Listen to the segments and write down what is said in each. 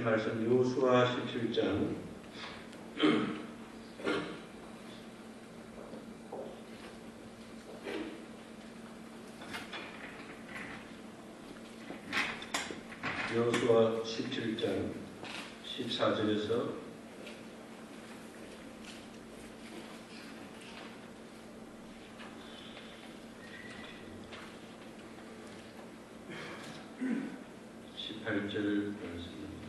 주신 말씀 여호수아 17장 14절에서 18절 말씀입니다.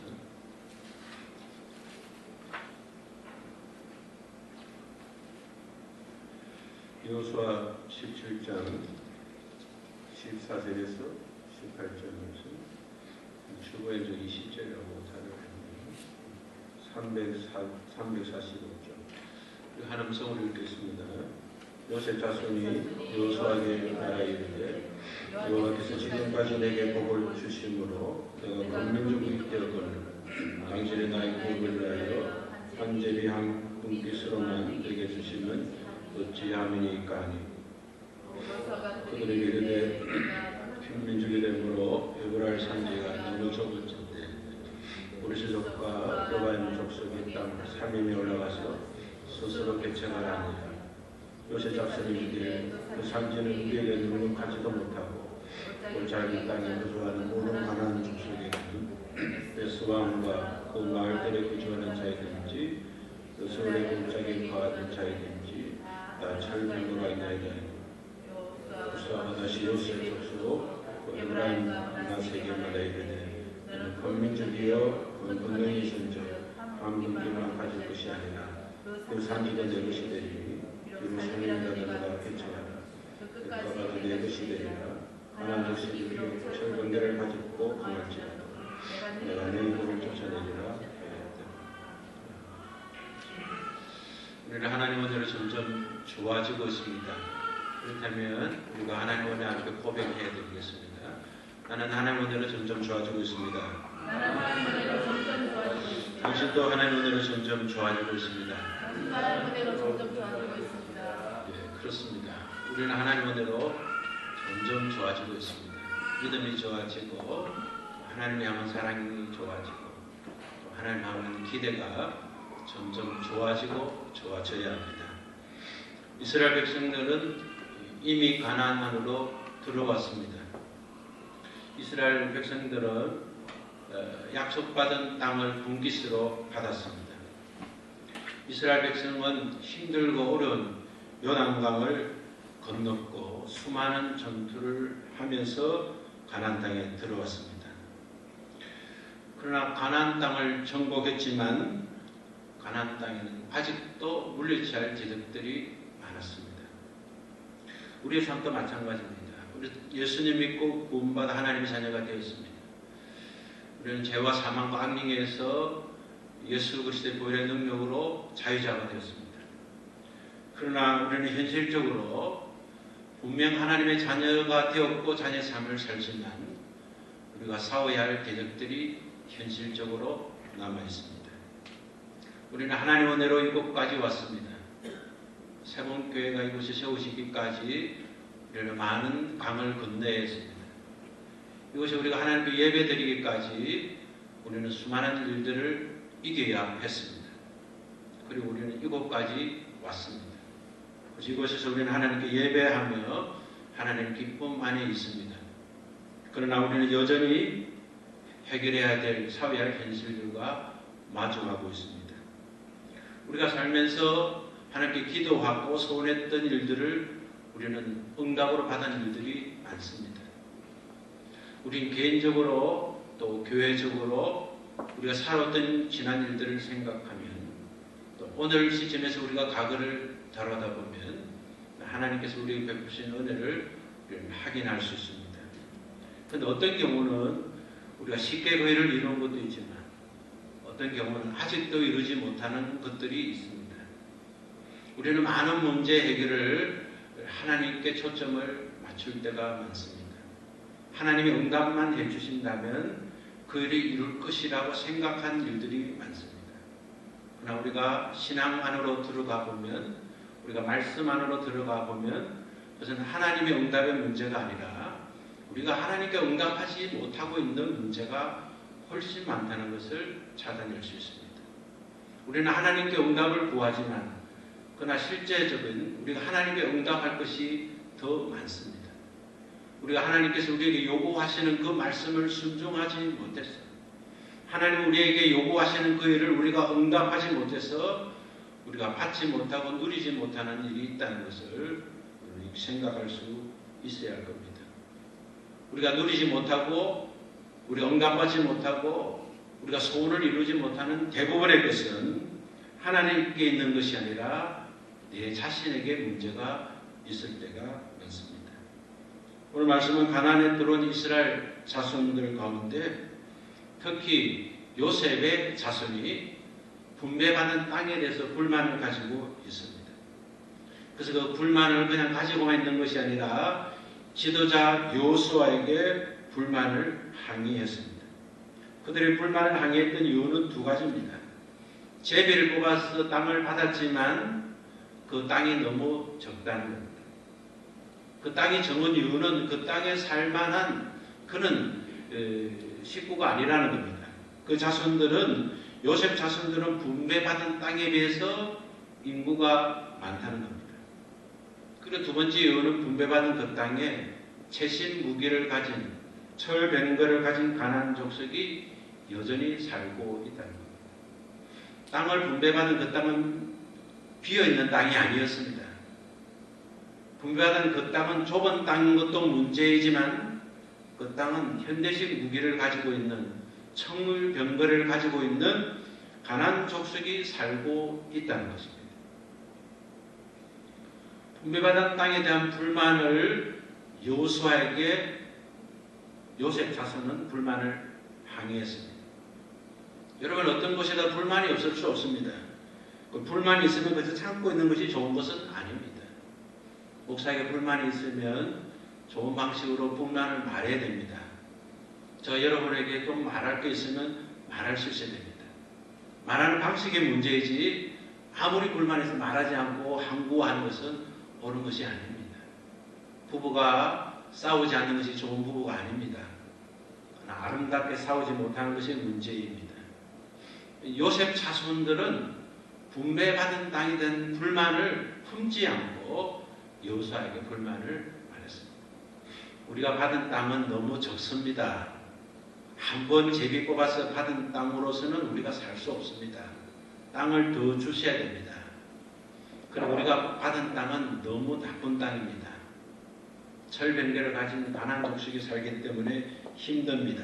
여호수아 17장 14절에서 18절 말씀, 주보에 20절이라고 다루었는데 345쪽 한 음성을 읽겠습니다. 요셉 자손이 여호수아에게 말하여 이르되 여호와께서 지금까지 내게 복을 주심으로 내가 권민족이 되었거늘 당신의 나의 복을 위하여 한 제비 한 분깃으로만 내게 주시면 어찌함이니까 하니 그들에게 이르되 핀민족이 되므로 에브라일 산지가 너무 적을진데 우리 세족과 여호와의 족속이 땅 3인이 올라가서 스스로 개척하라 하니라. 요셉 자손이 이르되 그 산지는 우리에게 넉넉하지도 못하고 골짜기 땅에 거주하는 모든 가나안 족속에게는 베스왕과 그 마을들에 거주하는 자이든지 그 서울의 골짜기에 거하는 자이든지 다 철물로가 있나이다. 여호수아가 다시 요셉 족속 그 에브라임 문화세계마다 이르되 너는 권민족이여 그 건너이 선저 한 분기만 가질 것이 아니라 그 산지가 내 것이 되리니 예루살렘이라 너가 개척하라. 그가가 내 것이 되리라. 가나안 족속이 철번개를 가지고 강할지라도 내가 내 이름을 쫓아내리라. 우리는 하나님 은혜로 점점 좋아지고 있습니다. 그렇다면 우리가 하나님 은혜 앞에 고백해야 되겠습니다. 나는 하나님 은혜로 점점 좋아지고 있습니다. 당신도 하나님 은혜로 점점 좋아지고 있습니다. 예, 그렇습니다. 우리는 하나님 은혜로 점점 좋아지고 있습니다. 믿음이 좋아지고 하나님을 향한 사랑이 좋아지고 또 하나님 향한 기대가 점점 좋아지고 좋아져야 합니다. 이스라엘 백성들은 이미 가나안으로 들어왔습니다. 이스라엘 백성들은 약속받은 땅을 분깃으로 받았습니다. 이스라엘 백성은 힘들고 어려운 요단강을 건넜고 수많은 전투를 하면서 가나안 땅에 들어왔습니다. 그러나 가나안 땅을 정복했지만 가나안 땅에는 아직도 물리치 할 제적들이 많았습니다. 우리의 삶도 마찬가지입니다. 우리 예수님 믿고 구원받아 하나님의 자녀가 되었습니다. 우리는 죄와 사망과 악령에서 예수 그리스도의 보혈의 능력으로 자유자가 되었습니다. 그러나 우리는 현실적으로 분명 하나님의 자녀가 되었고 자녀의 삶을 살지만 우리가 싸워야 할 대적들이 현실적으로 남아있습니다. 우리는 하나님 은혜로 이곳까지 왔습니다. 세봉교회가 이곳에 세우시기까지 우리는 많은 강을 건너야 했습니다. 이곳에 우리가 하나님께 예배드리기까지 우리는 수많은 일들을 이겨야 했습니다. 그리고 우리는 이곳까지 왔습니다. 이곳에서 우리는 하나님께 예배하며 하나님 기쁨 안에 있습니다. 그러나 우리는 여전히 해결해야 될 사회의 현실들과 마주하고 있습니다. 우리가 살면서 하나님께 기도하고 소원했던 일들을 우리는 응답으로 받은 일들이 많습니다. 우리는 개인적으로 또 교회적으로 우리가 살았던 지난 일들을 생각하면 또 오늘 시점에서 우리가 과거를 다루다 보면 하나님께서 우리에게 베푸신 은혜를 확인할 수 있습니다. 그런데 어떤 경우는 우리가 쉽게 그 일을 이루는 것도 있지만 어떤 경우는 아직도 이루지 못하는 것들이 있습니다. 우리는 많은 문제 해결을 하나님께 초점을 맞출 때가 많습니다. 하나님이 응답만 해주신다면 그 일이 이룰 것이라고 생각한 일들이 많습니다. 그러나 우리가 신앙 안으로 들어가 보면 우리가 말씀 안으로 들어가 보면 그것은 하나님의 응답의 문제가 아니라 우리가 하나님께 응답하지 못하고 있는 문제가 훨씬 많다는 것을 찾아낼 수 있습니다. 우리는 하나님께 응답을 구하지만 그러나 실제적인 우리가 하나님께 응답할 것이 더 많습니다. 우리가 하나님께서 우리에게 요구하시는 그 말씀을 순종하지 못해서 하나님 우리에게 요구하시는 그 일을 우리가 응답하지 못해서 우리가 받지 못하고 누리지 못하는 일이 있다는 것을 생각할 수 있어야 할 겁니다. 우리가 누리지 못하고 우리가 응답받지 못하고 우리가 소원을 이루지 못하는 대부분의 것은 하나님께 있는 것이 아니라 내 자신에게 문제가 있을 때가 많습니다. 오늘 말씀은 가나안에 들어온 이스라엘 자손들 가운데 특히 요셉의 자손이 분배받은 땅에 대해서 불만을 가지고 있습니다. 그래서 그 불만을 그냥 가지고만 있는 것이 아니라 지도자 여호수아에게 불만을 항의했습니다. 그들의 불만을 항의했던 이유는 두 가지입니다. 제비를 뽑아서 땅을 받았지만 그 땅이 너무 적다는 겁니다. 그 땅이 적은 이유는 그 땅에 살만한 그런 식구가 아니라는 겁니다. 그 자손들은 요셉 자손들은 분배받은 땅에 비해서 인구가 많다는 겁니다. 그리고 두 번째 이유는 분배받은 그 땅에 최신 무기를 가진 철병거를 가진 가나안 족속이 여전히 살고 있다는 겁니다. 땅을 분배받은 그 땅은 비어있는 땅이 아니었습니다. 분배받은 그 땅은 좁은 땅인 것도 문제이지만 그 땅은 현대식 무기를 가지고 있는 청물병거를 가지고 있는 가나안 족속이 살고 있다는 것입니다. 분배받은 땅에 대한 불만을 여호수아에게 요셉 자손은 불만을 항의했습니다. 여러분 어떤 곳에다 불만이 없을 수 없습니다. 그 불만이 있으면 그것을 참고 있는 것이 좋은 것은 아닙니다. 목사에게 불만이 있으면 좋은 방식으로 불만을 말해야 됩니다. 저 여러분에게 좀 말할 게 있으면 말할 수 있어야 됩니다. 말하는 방식의 문제이지 아무리 불만해서 말하지 않고 항구하는 것은 옳은 것이 아닙니다. 부부가 싸우지 않는 것이 좋은 부부가 아닙니다. 아름답게 싸우지 못하는 것이 문제입니다. 요셉 자손들은 분배받은 땅에 대한 불만을 품지 않고 여호수아에게 불만을 말했습니다. 우리가 받은 땅은 너무 적습니다. 한번 제비 뽑아서 받은 땅으로서는 우리가 살 수 없습니다. 땅을 더 주셔야 됩니다. 그리고 우리가 받은 땅은 너무 나쁜 땅입니다. 철병거를 가진 가나안 족속이 살기 때문에 힘듭니다.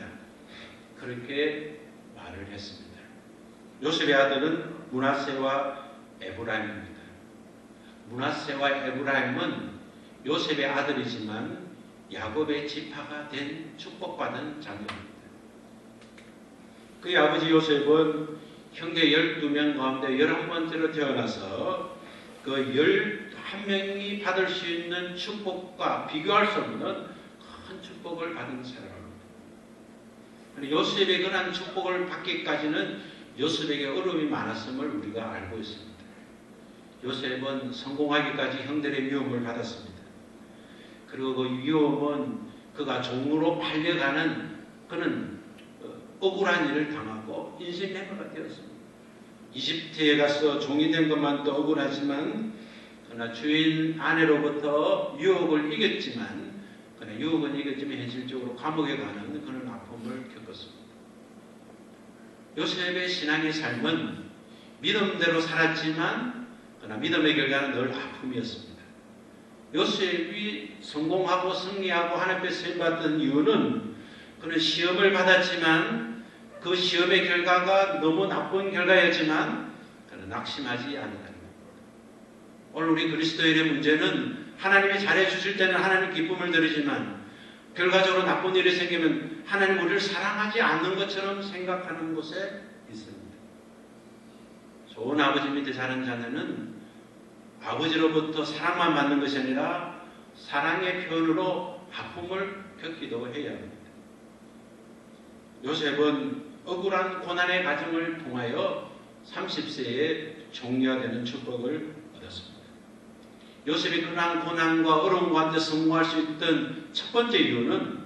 그렇게 말을 했습니다. 요셉의 아들은 므낫세와 에브라임입니다. 므낫세와 에브라임은 요셉의 아들이지만 야곱의 지파가 된 축복받은 자녀입니다. 그의 아버지 요셉은 형제 12명 가운데 11번째로 태어나서 그 11명이 받을 수 있는 축복과 비교할 수 없는 큰 축복을 받은 사람입니다. 요셉의 그런 축복을 받기까지는 요셉에게 어려움이 많았음을 우리가 알고 있습니다. 요셉은 성공하기까지 형들의 미움을 받았습니다. 그리고 그 위험은 그가 종으로 팔려가는 그런 억울한 일을 당하고 인신매매가 되었습니다. 이집트에 가서 종이 된 것만도 억울하지만 그러나 주인 아내로부터 유혹을 이겼지만 그러나 유혹은 이겼지만 현실적으로 감옥에 가는 그런 아픔을 겪었습니다. 요셉의 신앙의 삶은 믿음대로 살았지만 그러나 믿음의 결과는 늘 아픔이었습니다. 요셉이 성공하고 승리하고 하나님께 쓰임받던 이유는 그는 시험을 받았지만 그 시험의 결과가 너무 나쁜 결과였지만 그는 낙심하지 않는다는 겁니다. 오늘 우리 그리스도인의 문제는 하나님이 잘해주실 때는 하나님 기쁨을 드리지만 결과적으로 나쁜 일이 생기면 하나님 우리를 사랑하지 않는 것처럼 생각하는 곳에 있습니다. 좋은 아버지 밑에 자란 자녀는 아버지로부터 사랑만 받는 것이 아니라 사랑의 표현으로 아픔을 겪기도 해야 합니다. 요셉은 억울한 고난의 과정을 통하여 30세에 종려가 되는 축복을 얻었습니다. 요셉이 그러한 고난과 어려움 가운데 성공할 수 있던 첫 번째 이유는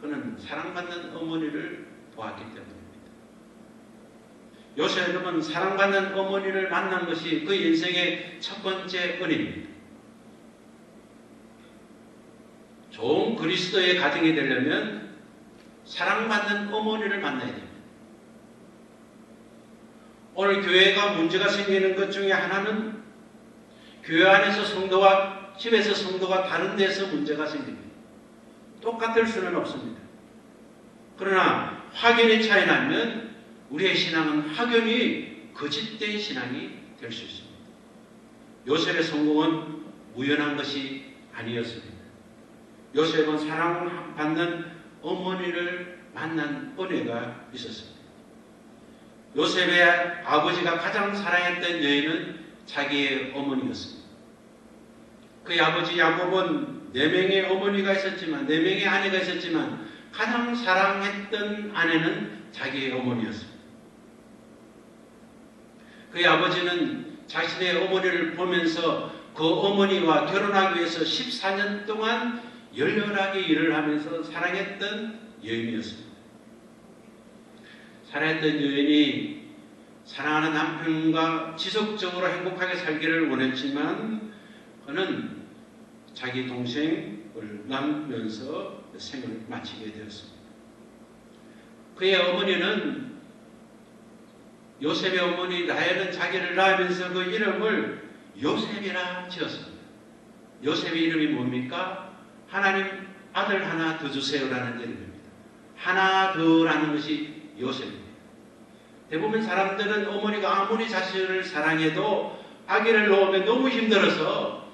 그는 사랑받는 어머니를 보았기 때문입니다. 요셉은 사랑받는 어머니를 만난 것이 그 인생의 첫 번째 은혜입니다. 좋은 그리스도의 가정이 되려면 사랑받는 어머니를 만나야 됩니다. 오늘 교회가 문제가 생기는 것 중에 하나는 교회 안에서 성도와 집에서 성도가 다른 데서 문제가 생깁니다. 똑같을 수는 없습니다. 그러나 확연히 차이 나면 우리의 신앙은 확연히 거짓된 신앙이 될 수 있습니다. 요셉의 성공은 우연한 것이 아니었습니다. 요셉은 사랑받는 어머니를 만난 은혜가 있었습니다. 요셉의 아버지가 가장 사랑했던 여인은 자기의 어머니였습니다. 그의 아버지 야곱은 4명의 어머니가 있었지만 4명의 아내가 있었지만 가장 사랑했던 아내는 자기의 어머니였습니다. 그의 아버지는 자신의 어머니를 보면서 그 어머니와 결혼하기 위해서 14년 동안 열렬하게 일을 하면서 사랑했던 여인이었습니다. 사랑했던 여인이 사랑하는 남편과 지속적으로 행복하게 살기를 원했지만 그는 자기 동생을 낳으면서 생을 마치게 되었습니다. 그의 어머니는 요셉의 어머니 라헬은 자기를 낳으면서 그 이름을 요셉이라 지었습니다. 요셉의 이름이 뭡니까? 하나님 아들 하나 더 주세요라는 이름입니다. 하나 더라는 것이 요셉입니다. 대부분 사람들은 어머니가 아무리 자식을 사랑해도 아기를 놓으면 너무 힘들어서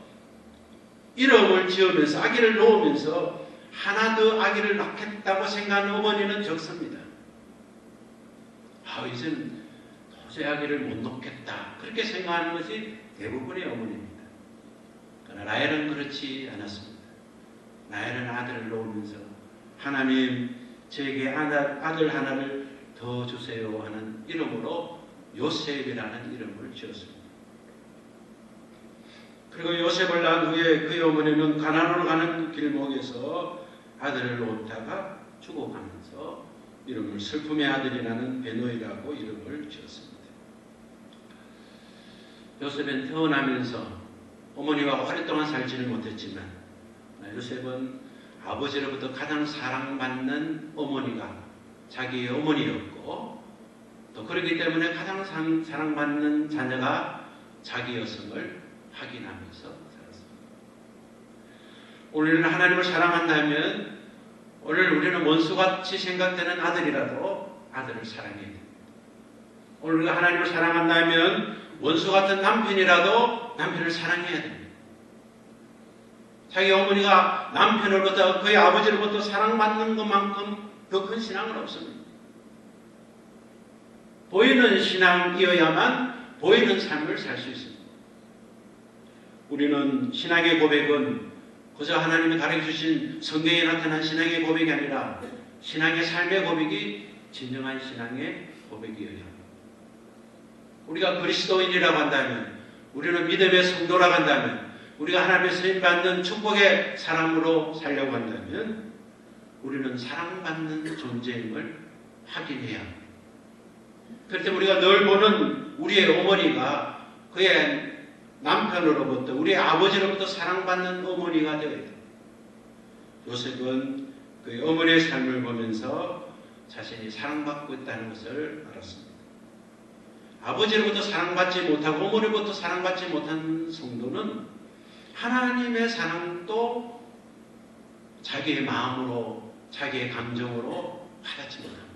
이름을 지으면서 아기를 놓으면서 하나 더 아기를 낳겠다고 생각하는 어머니는 적습니다. 이제는 도저히 아기를 못 놓겠다 그렇게 생각하는 것이 대부분의 어머니입니다. 그러나 라헬은 그렇지 않았습니다. 라헬은 아들을 놓으면서 하나님 저에게 아들 하나를 더 주세요 하는 이름으로 요셉이라는 이름을 지었습니다. 그리고 요셉을 낳은 후에 그의 어머니는 가나안으로 가는 길목에서 아들을 놓다가 죽어가면서 이름을 슬픔의 아들이라는 베노이라고 이름을 지었습니다. 요셉은 태어나면서 어머니와 오랫동안 살지는 못했지만 요셉은 아버지로부터 가장 사랑받는 어머니가 자기의 어머니였고 또 그렇기 때문에 가장 사랑받는 자녀가 자기였음을 확인하면서 살았습니다. 오늘 하나님을 사랑한다면 오늘 우리는 원수같이 생각되는 아들이라도 아들을 사랑해야 됩니다. 오늘 우리가 하나님을 사랑한다면 원수 같은 남편이라도 남편을 사랑해야 됩니다. 자기 어머니가 남편으로부터 그의 아버지로부터 사랑받는 것만큼 더 큰 신앙은 없습니다. 보이는 신앙이어야만 보이는 삶을 살 수 있습니다. 우리는 신앙의 고백은 그저 하나님이 가르쳐주신 성경에 나타난 신앙의 고백이 아니라 신앙의 삶의 고백이 진정한 신앙의 고백이어야 합니다. 우리가 그리스도인이라고 한다면 우리는 믿음의 성도라고 한다면 우리가 하나님의 쓰임받는 축복의 사람으로 살려고 한다면 우리는 사랑받는 존재임을 확인해야 합니다. 그럴 때 우리가 늘 보는 우리의 어머니가 그의 남편으로부터 우리의 아버지로부터 사랑받는 어머니가 되어야 됩니다. 요셉은 그의 어머니의 삶을 보면서 자신이 사랑받고 있다는 것을 알았습니다. 아버지로부터 사랑받지 못하고 어머니로부터 사랑받지 못한 성도는 하나님의 사랑도 자기의 마음으로 자기의 감정으로 받지 못합니다.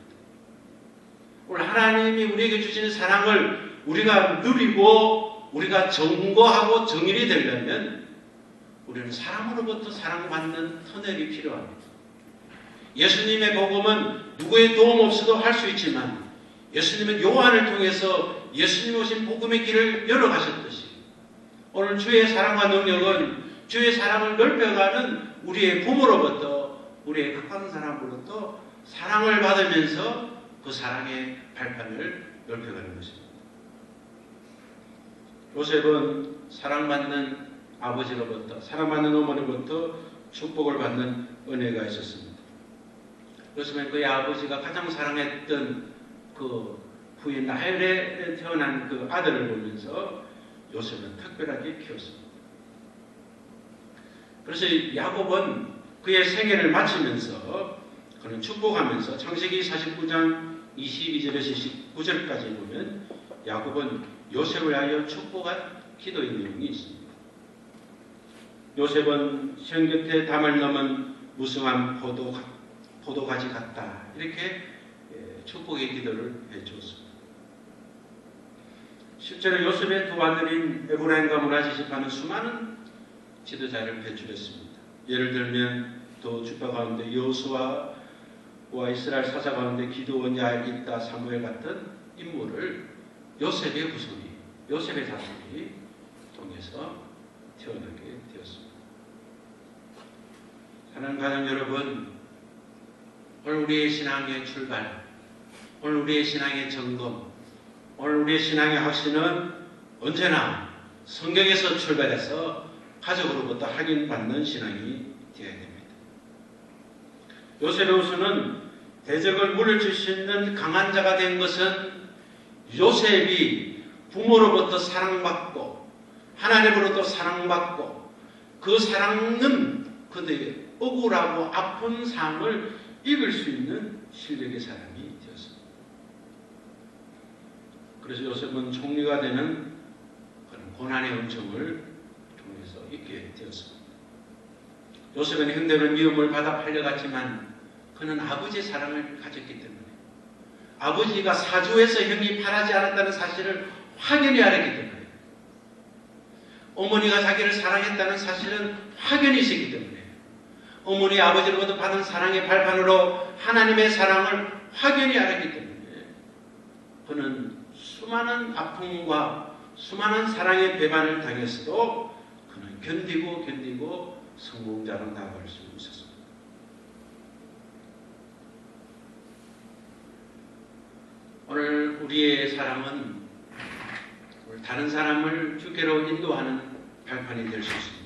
오늘 하나님이 우리에게 주시는 사랑을 우리가 누리고 우리가 정거하고 정인이 되려면 우리는 사람으로부터 사랑받는 터널이 필요합니다. 예수님의 복음은 누구의 도움 없이도 할 수 있지만 예수님은 요한을 통해서 예수님 오신 복음의 길을 열어가셨듯이 오늘 주의 사랑과 능력은 주의 사랑을 넓혀가는 우리의 부모로부터 우리의 가까운 사람으로부터 사랑을 받으면서 그 사랑의 발판을 넓혀가는 것입니다. 요셉은 사랑받는 아버지로부터 사랑받는 어머니로부터 축복을 받는 은혜가 있었습니다. 요셉은 그의 아버지가 가장 사랑했던 그 부인 라헬에 태어난 그 아들을 보면서 요셉은 특별하게 키웠습니다. 그래서 야곱은 그의 생애를 마치면서 그는 축복하면서 창세기 49장 22절에서 29절까지 보면 야곱은 요셉을 위하여 축복한 기도의 내용이 있습니다. 요셉은 형 곁에 담을 넘은 무성한 포도가지 같다. 이렇게 축복의 기도를 해주었습니다. 실제로 요셉의 두 아들인 에브라임과 므라지 집안은 수많은 지도자를 배출했습니다. 예를 들면 또 주파 가운데 여호수아와 이스라엘 사사 가운데 기드온, 야엘, 입다, 사무엘 같은 인물을 요셉의 후손이, 요셉의 자손이 통해서 태어나게 되었습니다. 사랑하는 가정 여러분, 오늘 우리의 신앙의 출발, 오늘 우리의 신앙의 점검, 오늘 우리의 신앙의 확신은 언제나 성경에서 출발해서 가족으로부터 확인받는 신앙이 되어야 됩니다. 요셉의 후손은 대적을 물리칠 수 있는 강한 자가 된 것은 요셉이 부모로부터 사랑받고 하나님으로부터 사랑받고 그 사랑은 그들의 억울하고 아픈 삶을 이길 수 있는 실력의 사람이 되었습니다. 그래서 요셉은 총리가 되는 그런 고난의 은총을 통해서 있게 되었습니다. 요셉은 형들은 미움을 받아 팔려갔지만 그는 아버지의 사랑을 가졌기 때문에 아버지가 사주에서 형이 팔하지 않았다는 사실을 확연히 알았기 때문에 어머니가 자기를 사랑했다는 사실은 확연히 있었기 때문에 어머니 아버지로부터 받은 사랑의 발판으로 하나님의 사랑을 확연히 알았기 때문에 그는 수많은 아픔과 수많은 사랑의 배반을 당했어도 그는 견디고 성공자로 나아갈 수 있었습니다. 오늘 우리의 사랑은 다른 사람을 주께로 인도하는 발판이 될 수 있습니다.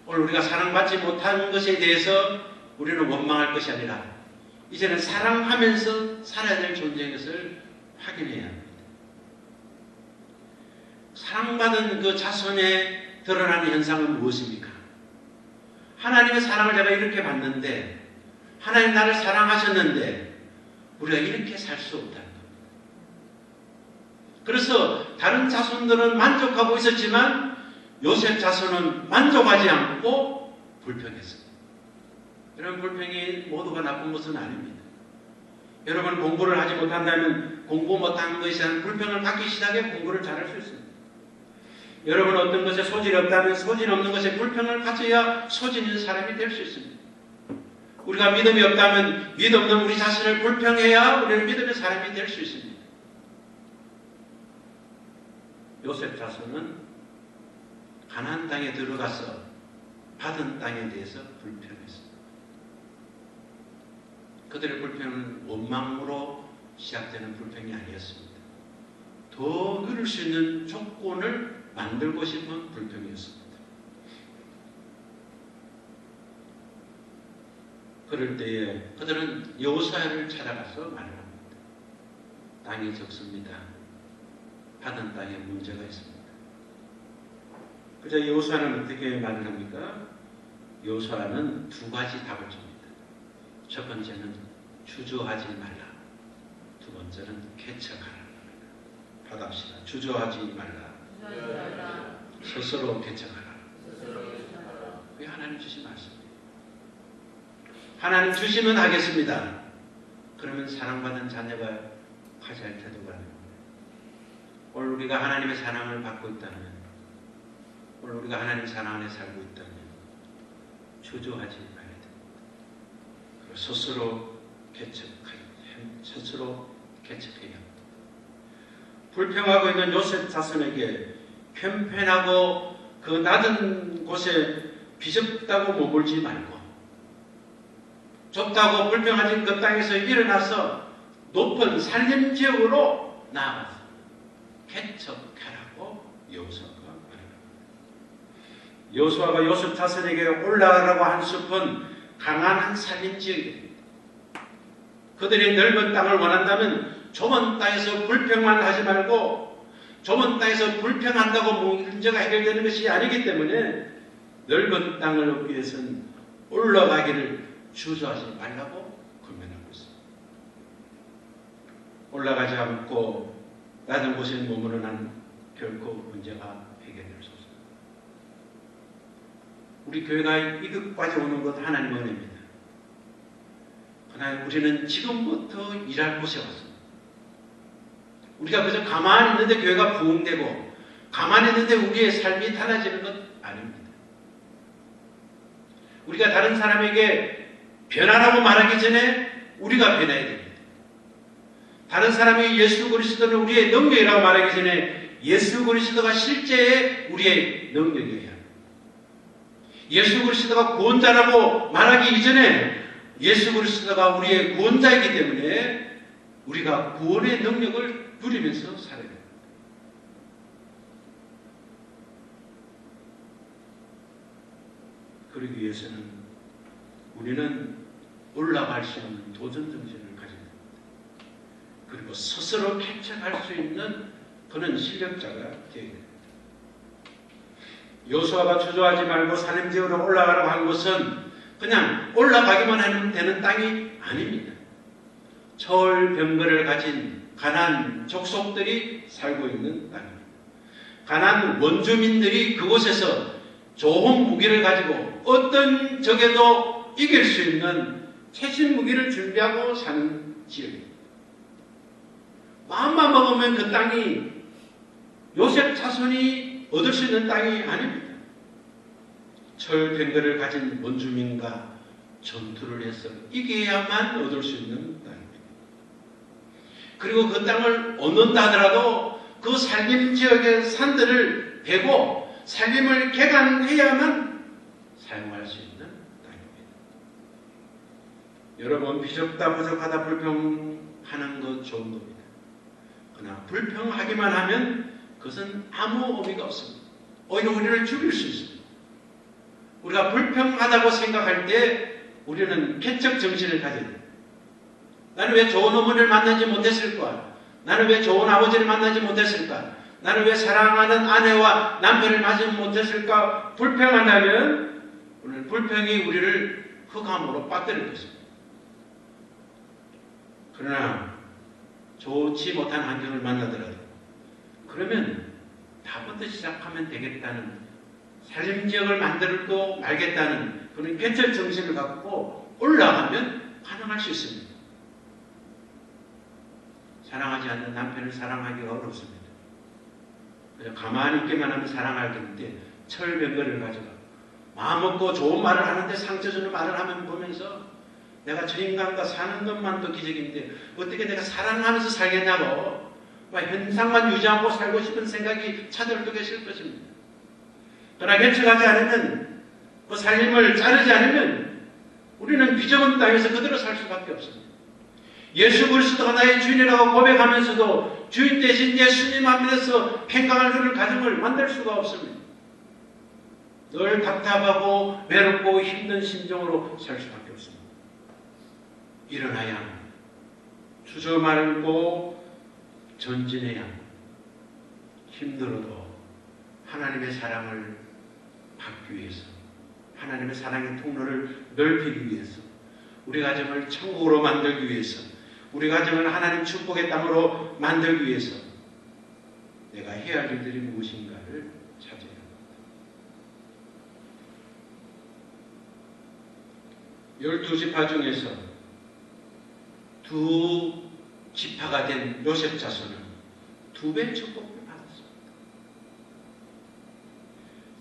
오늘 우리가 사랑받지 못한 것에 대해서 우리는 원망할 것이 아니라 이제는 사랑하면서 살아야 될 존재인 것을 확인해야 합니다. 사랑받은 그 자손에 드러나는 현상은 무엇입니까? 하나님의 사랑을 내가 이렇게 받는데 하나님 나를 사랑하셨는데 우리가 이렇게 살 수 없다는 겁니다. 그래서 다른 자손들은 만족하고 있었지만 요셉 자손은 만족하지 않고 불평했습니다. 여러분, 불평이 모두가 나쁜 것은 아닙니다. 여러분 공부를 하지 못한다면 공부 못한 것에 대한 불평을 갖기 시작해 공부를 잘할 수 있습니다. 여러분 어떤 것에 소질이 없다면 소질 없는 것에 불평을 가져야 소질 있는 사람이 될 수 있습니다. 우리가 믿음이 없다면 믿음 없는 우리 자신을 불평해야 우리는 믿음의 사람이 될 수 있습니다. 요셉 자손은 가나안 땅에 들어가서 받은 땅에 대해서 불평했습니다. 그들의 불평은 원망으로 시작되는 불평이 아니었습니다. 더 누릴 수 있는 조건을 만들고 싶은 불평이었습니다. 그럴 때에 그들은 여호수아를 찾아가서 말을 합니다. 땅이 적습니다. 받은 땅에 문제가 있습니다. 그래서 여호수아는 어떻게 말을 합니까? 여호수아는 두 가지 답을 줍니다. 첫 번째는 주저하지 말라. 두 번째는 개척하라. 받합시다. 주저하지 말라. 스스로 개척하라. 그게 하나님 주신 말씀입니다. 하나님 주시면 하겠습니다. 그러면 사랑받은 자녀가 가져야 할 태도가 됩니다. 오늘 우리가 하나님의 사랑을 받고 있다면, 오늘 우리가 하나님의 사랑 안에 살고 있다면 주저하지 말아야 됩니다. 스스로 개척해야 합니다. 불평하고 있는 요셉 자손에게 편편하고 그 낮은 곳에 비좁다고 머물지 말고 좁다고 불평하신 그 땅에서 일어나서 높은 산림 지역으로 나아가서 개척하라고 여호수아가 말합니다. 여호수아가 요셉 자손에게 올라가라고 한 숲은 강한 산림 지역입니다. 그들이 넓은 땅을 원한다면 좁은 땅에서 불평만 하지 말고 좁은 땅에서 불평한다고 문제가 해결되는 것이 아니기 때문에 넓은 땅을 얻기 위해서는 올라가기를 주저하지 말라고 권면하고 있습니다. 올라가지 않고 낮은 곳에 머무르는 결코 문제가 해결될 수 없습니다. 우리 교회가 이것까지 오는 것 하나님의 은혜입니다. 그러나 우리는 지금부터 일할 곳에 왔습니다. 우리가 그저 가만히 있는데 교회가 부흥되고 가만히 있는데 우리의 삶이 달라지는 것 아닙니다. 우리가 다른 사람에게 변화라고 말하기 전에 우리가 변해야 됩니다. 다른 사람이 예수 그리스도는 우리의 능력이라고 말하기 전에 예수 그리스도가 실제의 우리의 능력이어야 합니다. 예수 그리스도가 구원자라고 말하기 이전에 예수 그리스도가 우리의 구원자이기 때문에 우리가 구원의 능력을 누리면서 살아야 됩니다. 그러기 위해서는 우리는 올라갈 수 있는 도전 정신을 가져야 됩니다. 그리고 스스로 개척할 수 있는 그런 실력자가 되어야 됩니다. 여호수아가 주저하지 말고 사님 지역으로 올라가라고 한 것은 그냥 올라가기만 하면 되는 땅이 아닙니다. 철병거를 가진 가나안 족속들이 살고 있는 땅입니다. 가나안 원주민들이 그곳에서 좋은 무기를 가지고 어떤 적에도 이길 수 있는 최신 무기를 준비하고 사는 지역입니다. 마음만 먹으면 그 땅이 요셉 자손이 얻을 수 있는 땅이 아닙니다. 철병거를 가진 원주민과 전투를 해서 이겨야만 얻을 수 있는 땅입니다. 그리고 그 땅을 얻는다 하더라도 그 산림 지역의 산들을 베고 산림을 개간해야만 사용할 수 있는 땅입니다. 여러분, 비좁다 부족하다 불평하는 것 좋은 겁니다. 그러나 불평하기만 하면 그것은 아무 의미가 없습니다. 오히려 우리를 죽일 수 있습니다. 우리가 불평하다고 생각할 때 우리는 개척 정신을 가져야 됩니다. 나는 왜 좋은 어머니를 만나지 못했을까? 나는 왜 좋은 아버지를 만나지 못했을까? 나는 왜 사랑하는 아내와 남편을 만나지 못했을까? 불평한다면 오늘 불평이 우리를 흑암으로 빠뜨릴 것입니다. 그러나 좋지 못한 환경을 만나더라도 그러면 다부터 시작하면 되겠다는 살림지역을 만들고 말겠다는 그런 개척 정신을 갖고 올라가면 가능할 수 있습니다. 사랑하지 않는 남편을 사랑하기가 어렵습니다. 그냥 가만히 있기만 하면 사랑하겠는데 철병거를 가져가 마음 먹고 좋은 말을 하는데 상처 주는 말을 하면 보면서 내가 저 인간과 사는 것만도 기적인데 어떻게 내가 사랑하면서 살겠냐고 현상만 유지하고 살고 싶은 생각이 차들도 계실 것입니다. 그러나 개척하지 않으면 그 살림을 자르지 않으면 우리는 비좁은 땅에서 그대로 살 수밖에 없습니다. 예수 그리스도가 나의 주인이라고 고백하면서도 주인 대신 예수님 앞에서 평강을 누릴 가정을 만들 수가 없습니다. 늘 답답하고 외롭고 힘든 심정으로 살 수밖에 없습니다. 일어나야 합니다. 주저 말고 전진해야 합니다. 힘들어도 하나님의 사랑을 받기 위해서 하나님의 사랑의 통로를 넓히기 위해서 우리 가정을 천국으로 만들기 위해서 우리 가정을 하나님 축복의 땅으로 만들기 위해서 내가 해야 할 일들이 무엇인가를 찾아야 합니다. 12지파 중에서 두 지파가 된 요셉 자손은 2배 축복을 받았습니다.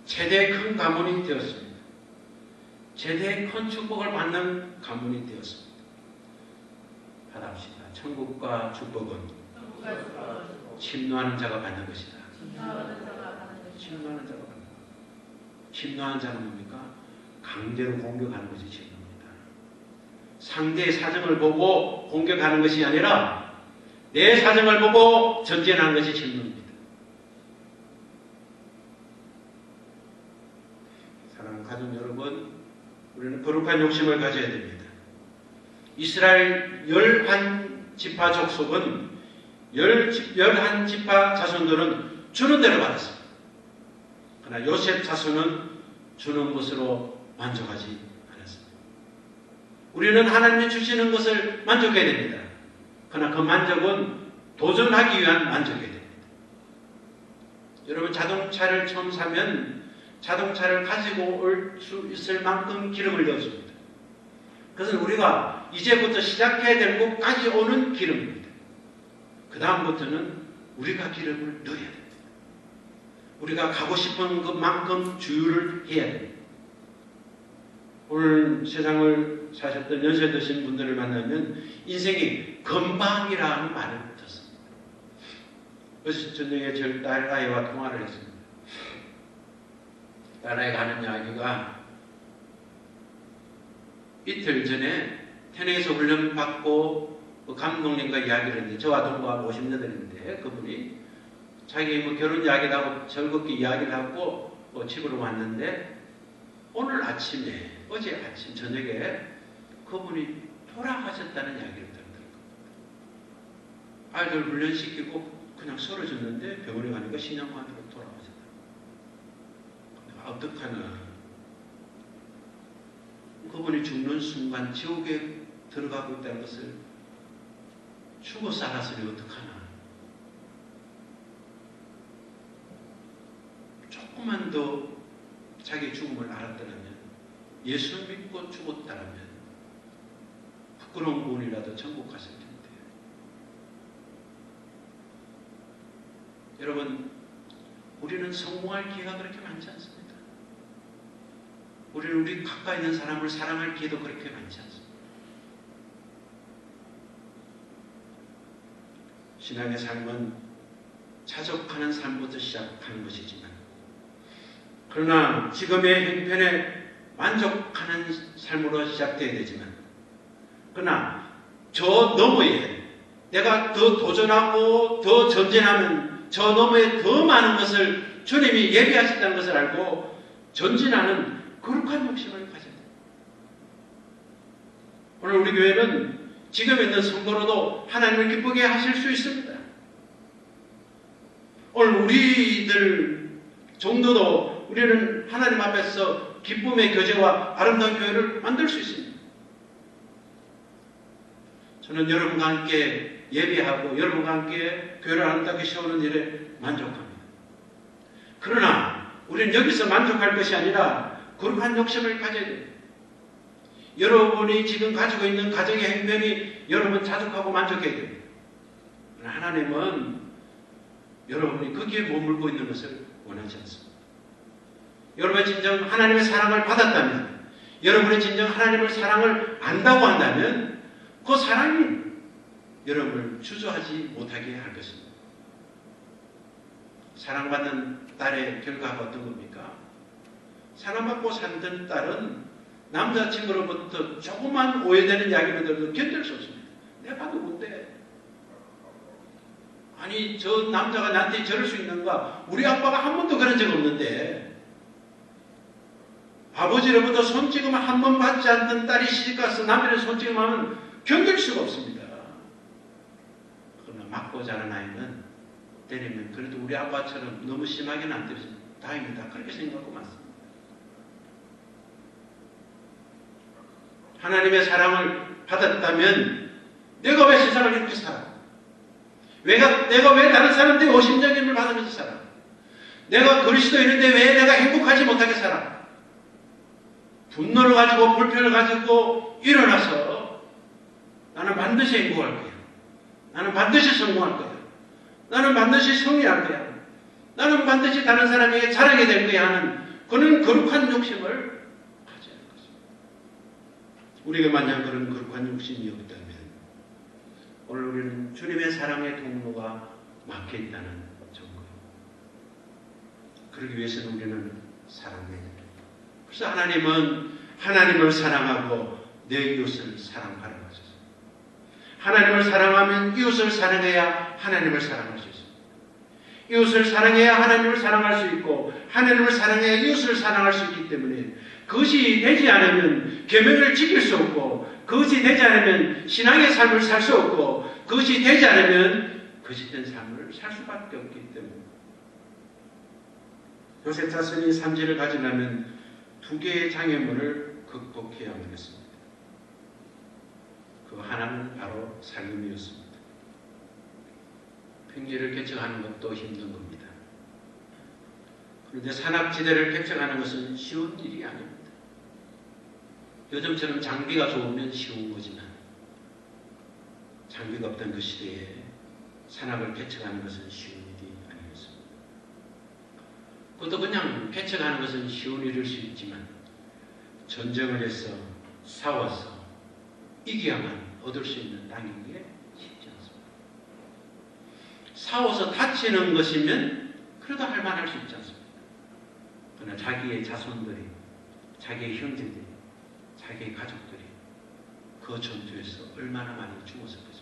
최대 큰 가문이 되었습니다. 최대 큰 축복을 받는 가문이 되었습니다. 받합시다. 천국과 축복은 침노하는 자가 받는 것이다. 침노하는 자가 받는 것. 침노하는 자는 뭡니까? 강제로 공격하는 것이 침노입니다. 상대의 사정을 보고 공격하는 것이 아니라 내 사정을 보고 전쟁하는 것이 침노입니다. 사랑하는 가족 여러분, 우리는 거룩한 욕심을 가져야 됩니다. 이스라엘 11지파 족속은 열한 지파 자손들은 주는 대로 받았습니다. 그러나 요셉 자손은 주는 것으로 만족하지 않았습니다. 우리는 하나님이 주시는 것을 만족해야 됩니다. 그러나 그 만족은 도전하기 위한 만족이어야 됩니다. 여러분, 자동차를 처음 사면 자동차를 가지고 올 수 있을 만큼 기름을 넣습니다. 그것은 우리가 이제부터 시작해야 될 곳까지 오는 기름입니다. 그 다음부터는 우리가 기름을 넣어야 됩니다. 우리가 가고 싶은 것만큼 주유를 해야 됩니다. 오늘 세상을 사셨던 연세 드신 분들을 만나면 인생이 건방이라는 말을 듣습니다. 그래서 저녁에 저희 딸아이와 통화를 했습니다. 딸아이가 하는 이야기가 이틀 전에 태능에서 훈련 받고 그 감독님과 이야기를 했는데, 저와 동거하고 50년인데 그분이 자기 결혼 이야기를 하고 즐겁게 이야기를 하고 집으로 왔는데, 오늘 아침에, 어제 아침 저녁에 그분이 돌아가셨다는 이야기를 들었더라고요. 아이들 훈련시키고 그냥 쓰러졌는데 병원에 가니까 신장관으로 돌아가셨다. 어떡하나. 그분이 죽는 순간 지옥에 들어가고 있다는 것을 죽어서 알았으니 어떡하나. 조금만 더 자기의 죽음을 알았더라면, 예수 믿고 죽었다면 부끄러운 분이라도 천국 갔을 텐데. 여러분, 우리는 성공할 기회가 그렇게 많지 않습니다. 우리는 우리 가까이 있는 사람을 사랑할 기회도 그렇게 많지 않습니다. 신앙의 삶은 자족하는 삶부터 시작하는 것이지만, 그러나 지금의 형편에 만족하는 삶으로 시작되어야 되지만, 그러나 저 너머에 내가 더 도전하고 더 전진하면 저 너머에 더 많은 것을 주님이 예비하셨다는 것을 알고 전진하는 거룩한 욕심을 가져야 돼요. 오늘 우리 교회는 지금 있는 성도로도 하나님을 기쁘게 하실 수 있습니다. 오늘 우리들 정도도 우리는 하나님 앞에서 기쁨의 교제와 아름다운 교회를 만들 수 있습니다. 저는 여러분과 함께 예배하고 여러분과 함께 교회를 아름답게 세우는 일에 만족합니다. 그러나 우리는 여기서 만족할 것이 아니라 거룩한 욕심을 가져야 돼요. 여러분이 지금 가지고 있는 가정의 행편이 여러분 자족하고 만족해야 됩니다. 하나님은 여러분이 거기에 머물고 있는 것을 원하지 않습니다. 여러분이 진정 하나님의 사랑을 받았다면, 여러분이 진정 하나님의 사랑을 안다고 한다면 그 사랑이 여러분을 주저하지 못하게 할 것입니다. 사랑받는 딸의 결과가 어떤 겁니까? 사랑받고 살던 딸은 남자친구로부터 조그만 오해되는 이야기만 들어도 견딜 수 없습니다. 내가 누군데? 아니, 저 남자가 나한테 저럴 수 있는가? 우리 아빠가 한 번도 그런 적 없는데. 아버지로부터 손찌검 한 번 받지 않던 딸이 시집가서 남편의 손찌검하면 견딜 수가 없습니다. 그러나 맞고 자란 아이는 때리면 그래도 우리 아빠처럼 너무 심하게는 안 때리죠. 다행이다. 그렇게 생각하고 맞습니다. 하나님의 사랑을 받았다면 내가 왜 세상을 이렇게 살아? 내가 왜 다른 사람들이 오심정임을 받으면서 살아? 내가 그리스도인인데 왜 내가 행복하지 못하게 살아? 분노를 가지고 불편을 가지고 일어나서 나는 반드시 행복할 거야. 나는 반드시 성공할 거야. 나는 반드시 승리할 거야. 나는 반드시 다른 사람에게 자랑이 될 거야 하는 그런 거룩한 욕심을 가져야 할 것입니다. 우리에게 만약 그런 거룩한 욕심이 없다면 오늘 우리는 주님의 사랑의 통로가 막혀 있다는 증거. 그러기 위해서는 우리는 사랑해야 됩니다. 그래서 하나님은 하나님을 사랑하고 내 이웃을 사랑하라고 하셨습니다. 하나님을 사랑하면 이웃을 사랑해야 하나님을 사랑할 수 있습니다. 이웃을 사랑해야 하나님을 사랑할 수 있고 하나님을 사랑해야 이웃을 사랑할 수 있기 때문에 그것이 되지 않으면 계명을 지킬 수 없고 그것이 되지 않으면 신앙의 삶을 살 수 없고 그것이 되지 않으면 거짓된 삶을 살 수밖에 없기 때문에 요셉 자손이 산지를 가지려면 두 개의 장애물을 극복해야만 했습니다. 그 하나는 바로 살림이었습니다. 평지를 개척하는 것도 힘든 겁니다. 그런데 산악지대를 개척하는 것은 쉬운 일이 아닙니다. 요즘처럼 장비가 좋으면 쉬운 거지만 장비가 없던 그 시대에 산악을 개척하는 것은 쉬운 일이 아니었습니다. 그것도 그냥 개척하는 것은 쉬운 일일 수 있지만 전쟁을 해서 싸워서 이겨야만 얻을 수 있는 땅인 게 쉽지 않습니다. 싸워서 다치는 것이면 그래도 할 만할 수 있지 않습니까? 그러나 자기의 자손들이, 자기의 형제들이, 자기의 가족들이 그 전투에서 얼마나 많이 죽었을까?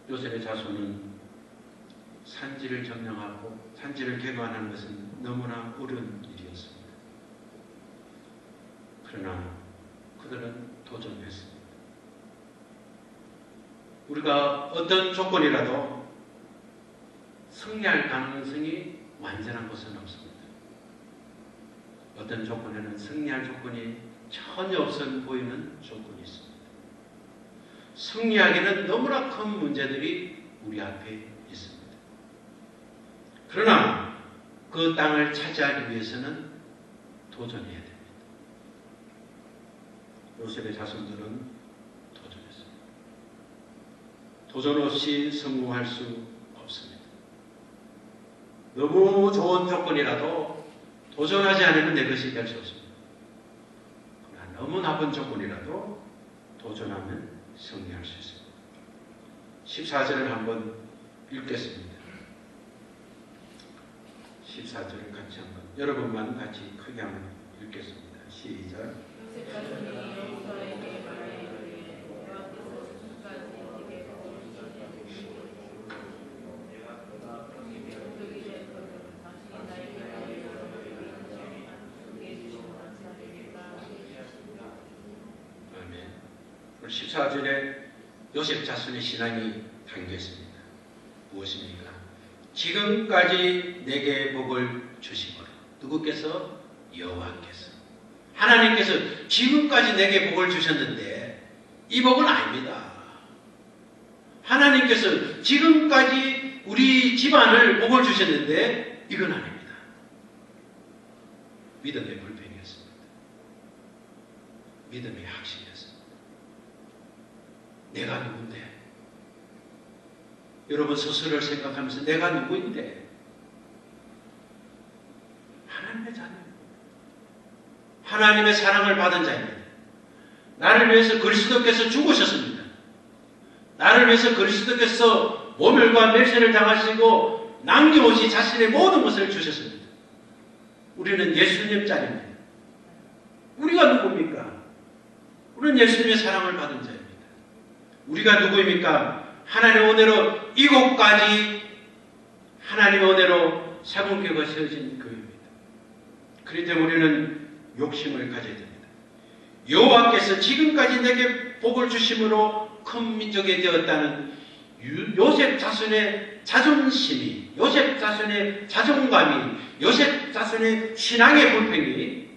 요셉의 자손은 산지를 점령하고 산지를 개관하는 것은 너무나 어려운 일이었습니다. 그러나 그들은 도전했습니다. 우리가 어떤 조건이라도 승리할 가능성이 완전한 것은 없습니다. 어떤 조건에는 승리할 조건이 전혀 없어 보이는 조건이 있습니다. 승리하기는 너무나 큰 문제들이 우리 앞에 있습니다. 그러나 그 땅을 차지하기 위해서는 도전해야 됩니다. 요셉의 자손들은 도전했습니다. 도전 없이 성공할 수 없습니다. 너무 좋은 조건이라도 도전하지 않으면 내 것이 될 수 없습니다. 그러나 너무 나쁜 조건이라도 도전하면 승리할 수 있습니다. 14절을 한번 읽겠습니다. 14절을 같이 한번 여러분만 같이 크게 한번 읽겠습니다. 시작. 아멘. 14절에 요셉 자손의 신앙이 담겨 있습니다. 무엇입니까? 지금까지 내게 복을 주시거라. 누구께서? 여호와께서. 하나님께서 지금까지 내게 복을 주셨는데 이 복은 아닙니다. 하나님께서 지금까지 우리 집안을 복을 주셨는데 이건 아닙니다. 믿음의 불평이었습니다. 믿음의 확신이었습니다. 내가 누군데? 여러분 스스로를 생각하면서 내가 누구인데? 하나님의 자녀입니다. 하나님의 사랑을 받은 자입니다. 나를 위해서 그리스도께서 죽으셨습니다. 나를 위해서 그리스도께서 모멸과 멸시를 당하시고 남김없이 자신의 모든 것을 주셨습니다. 우리는 예수님 자녀입니다. 우리가 누굽니까? 우리는 예수님의 사랑을 받은 자입니다. 우리가 누구입니까? 하나님의 은혜로 이곳까지 하나님의 은혜로 사분교가 세워진 교회입니다. 그렇기 때문에 우리는 욕심을 가져야 됩니다. 여호와께서 지금까지 내게 복을 주심으로 큰 민족이 되었다는 요셉 자손의 자존심이, 요셉 자손의 자존감이, 요셉 자손의 신앙의 불평이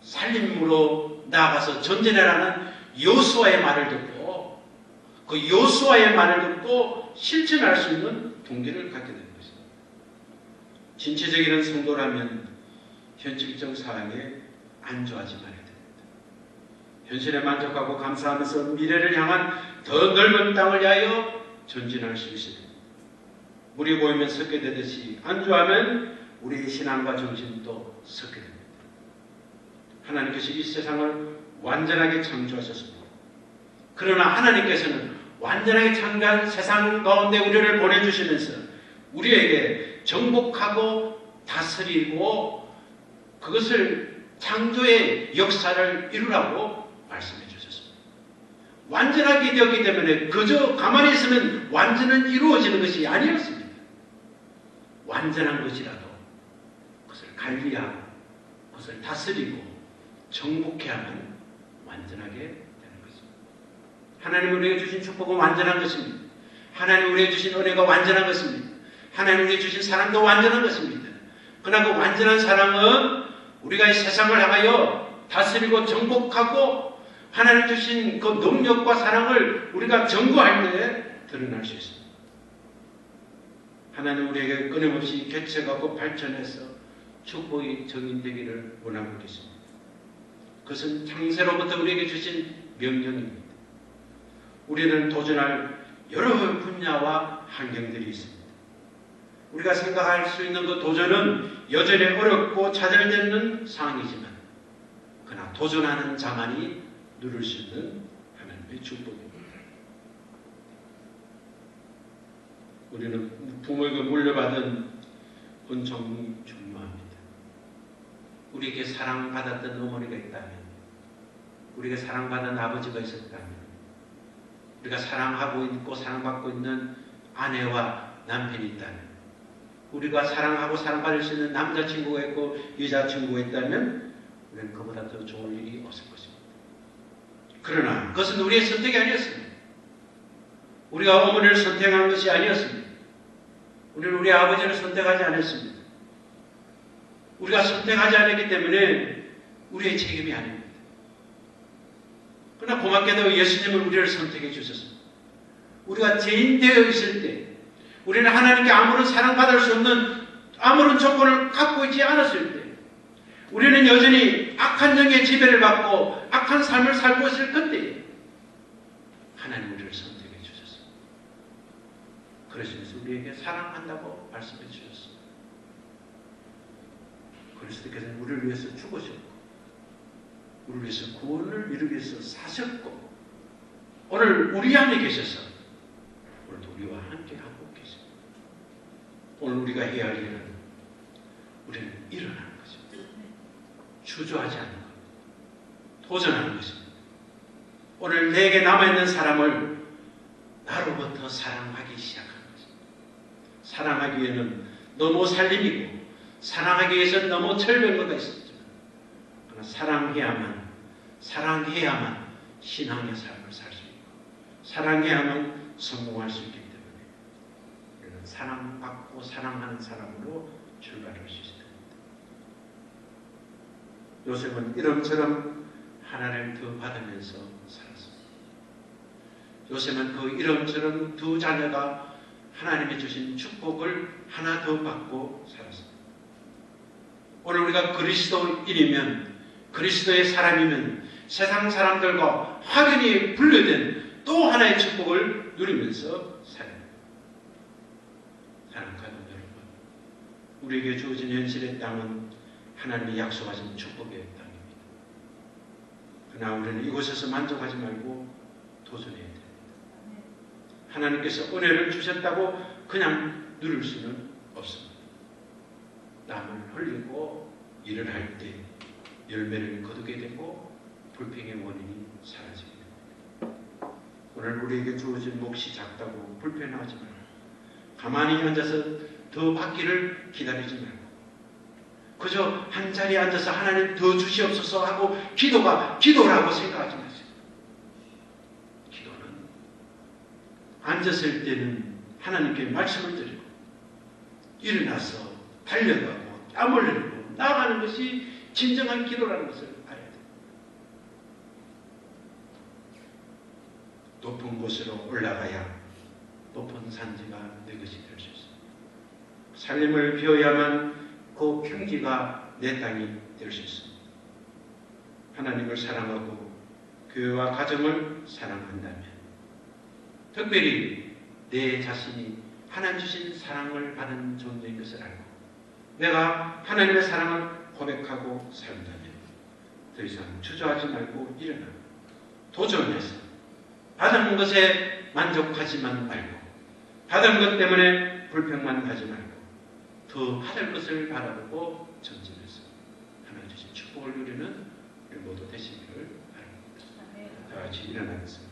살림으로 나아가서 전쟁하라는 여호수아의 말을 듣고 그 여호수아의 말을 듣고 실천할 수 있는 동기를 갖게 되는 것입니다. 진취적인 성도라면 현실적 사항에 안주하지 말아야 됩니다. 현실에 만족하고 감사하면서 미래를 향한 더 넓은 땅을 위하여 전진할 수 있어야 됩니다. 물이 고이면 섞게 되듯이 안주하면 우리의 신앙과 정신도 섞게 됩니다. 하나님께서 이 세상을 완전하게 창조하셨습니다. 그러나 하나님께서는 완전하게 창조한 세상 가운데 우리를 보내주시면서 우리에게 정복하고 다스리고 그것을 창조의 역사를 이루라고 말씀해 주셨습니다. 완전하게 되었기 때문에 그저 가만히 있으면 완전은 이루어지는 것이 아니었습니다. 완전한 것이라도 그것을 관리하고 그것을 다스리고 정복해야만 완전하게 되는 것입니다. 하나님 우리에게 주신 축복은 완전한 것입니다. 하나님 우리에게 주신 은혜가 완전한 것입니다. 하나님 우리에게 주신 사랑도 완전한 것입니다. 그러나 그 완전한 사랑은 우리가 이 세상을 향하여 다스리고 정복하고 하나님 주신 그 능력과 사랑을 우리가 전구할 때 드러날 수 있습니다. 하나님 우리에게 끊임없이 개척하고 발전해서 축복이 정인되기를 원하고 계십니다. 그것은 창세로부터 우리에게 주신 명령입니다. 우리는 도전할 여러 분야와 환경들이 있습니다. 우리가 생각할 수 있는 그 도전은 여전히 어렵고 좌절되는 상황이지만 그러나 도전하는 자만이 누릴 수 있는 하나님의 축복입니다. 우리는 부모에게 물려받은 은총이 중요합니다. 우리에게 사랑받았던 어머니가 있다면, 우리에게 사랑받은 아버지가 있었다면, 우리가 사랑하고 있고 사랑받고 있는 아내와 남편이 있다면, 우리가 사랑하고 사랑받을 수 있는 남자친구가 있고 여자친구가 있다면 우리는 그보다 더 좋은 일이 없을 것입니다. 그러나 그것은 우리의 선택이 아니었습니다. 우리가 어머니를 선택한 것이 아니었습니다. 우리는 우리 아버지를 선택하지 않았습니다. 우리가 선택하지 않았기 때문에 우리의 책임이 아닙니다. 그러나 고맙게도 예수님은 우리를 선택해 주셨습니다. 우리가 죄인 되어 있을 때, 우리는 하나님께 아무런 사랑받을 수 없는 아무런 조건을 갖고 있지 않았을 때, 우리는 여전히 악한 영의 지배를 받고 악한 삶을 살고 있을 그때 하나님 우리를 선택해 주셨습니다. 그러시면서 우리에게 사랑한다고 말씀해 주셨습니다. 그리스도께서는 우리를 위해서 죽으셨고 우리를 위해서 구원을 이루기 위해서 사셨고 오늘 우리 안에 계셔서 오늘도 우리와 함께 하고 계십니다. 오늘 우리가 해야 할 일은 우리는 일어나는 것입니다. 주저하지 않는 것, 도전하는 것입니다. 오늘 내게 남아있는 사람을 나로부터 사랑하기 시작하는 것입니다. 사랑하기 위해는 너무 살림이고 사랑하기 위해서는 너무 철벽거가 있었지만 그러나 사랑해야만 신앙의 삶을 살 수 있고 사랑해야만 성공할 수 있기 때문에 우리는 사랑받고 사랑하는 사람으로 출발할 수 있습니다. 요셉은 이름처럼 하나님을 더 받으면서 살았습니다. 요셉은 그 이름처럼 두 자녀가 하나님이 주신 축복을 하나 더 받고 살았습니다. 오늘 우리가 그리스도인이면 그리스도의 사람이면 세상 사람들과 확연히 분리된 또 하나의 축복을 누리면서 살아야 합니다. 사랑하는 여러분, 우리에게 주어진 현실의 땅은 하나님이 약속하신 축복의 땅입니다. 그러나 우리는 이곳에서 만족하지 말고 도전해야 됩니다. 하나님께서 은혜를 주셨다고 그냥 누릴 수는 없습니다. 땀을 흘리고 일을 할 때 열매를 거두게 되고 불평의 원인이 사라지게 됩니다. 오늘 우리에게 주어진 몫이 작다고 불평하지 말고 가만히 앉아서 더 받기를 기다리지 말고 그저 한 자리에 앉아서 하나님 더 주시옵소서 하고 기도가 기도라고 생각하지 마세요. 기도는 앉았을 때는 하나님께 말씀을 드리고 일어나서 달려가고 땀을 흘리고 나아가는 것이 진정한 기도라는 것을 알아야 됩니다. 높은 곳으로 올라가야 높은 산지가 내 것이 될 수 있습니다. 살림을 비워야만 그 평지가 내 땅이 될 수 있습니다. 하나님을 사랑하고 교회와 가정을 사랑한다면 특별히 내 자신이 하나님 주신 사랑을 받은 존재인 것을 알고 내가 하나님의 사랑을 고백하고 살다면 더 이상 주저하지 말고 일어나 도전해서 받은 것에 만족하지만 말고 받은 것 때문에 불평만 하지 말고 더 받을 것을 바라보고 전진해서 하나님 주신 축복을 누리는 우리 모두 되시기를 바랍니다. 다 같이 일어나겠습니다.